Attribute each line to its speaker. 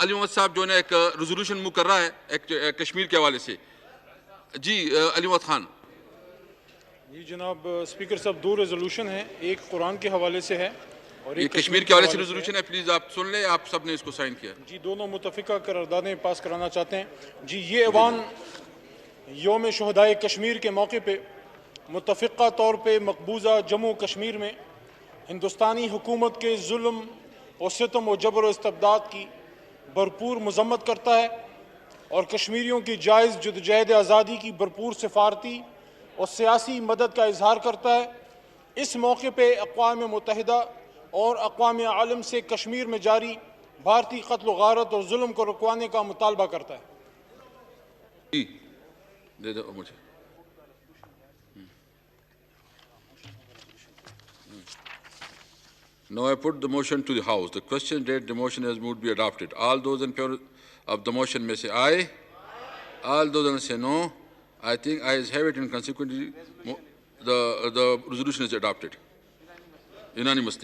Speaker 1: علی محمد صاحب جو ہے نا ایک ریزولوشن موو کر رہا ہے ایک کشمیر کے حوالے سے. جی علی محمد خان.
Speaker 2: جی جناب اسپیکر صاحب، دو ریزولوشن ہیں، ایک قرآن کے حوالے سے ہے اور
Speaker 1: یہ
Speaker 2: ایک
Speaker 1: کشمیر کے حوالے سے ریزولوشن ہے، پلیز آپ سن لیں. آپ سب نے اس کو سائن کیا.
Speaker 2: جی دونوں متفقہ قراردادیں پاس کرانا چاہتے ہیں. جی یہ ایوان یوم شہدائے کشمیر کے موقع پہ متفقہ طور پہ مقبوضہ جموں کشمیر میں ہندوستانی حکومت کے ظلم و ستم و جبر و استبداد کی بھرپور مذمت کرتا ہے اور کشمیریوں کی جائز جدوجہد آزادی کی بھرپور سفارتی اور سیاسی مدد کا اظہار کرتا ہے. اس موقع پہ اقوام متحدہ اور اقوام عالم سے کشمیر میں جاری بھارتی قتل و غارت اور ظلم کو رکوانے کا مطالبہ کرتا ہے.
Speaker 1: جی دے دو مجھے. Now I put the motion to the House. The question read, the motion has moved to be adopted. All those in favor of the motion may say aye. All those who say no. I think ayes have it, and consequently the resolution is adopted unanimously.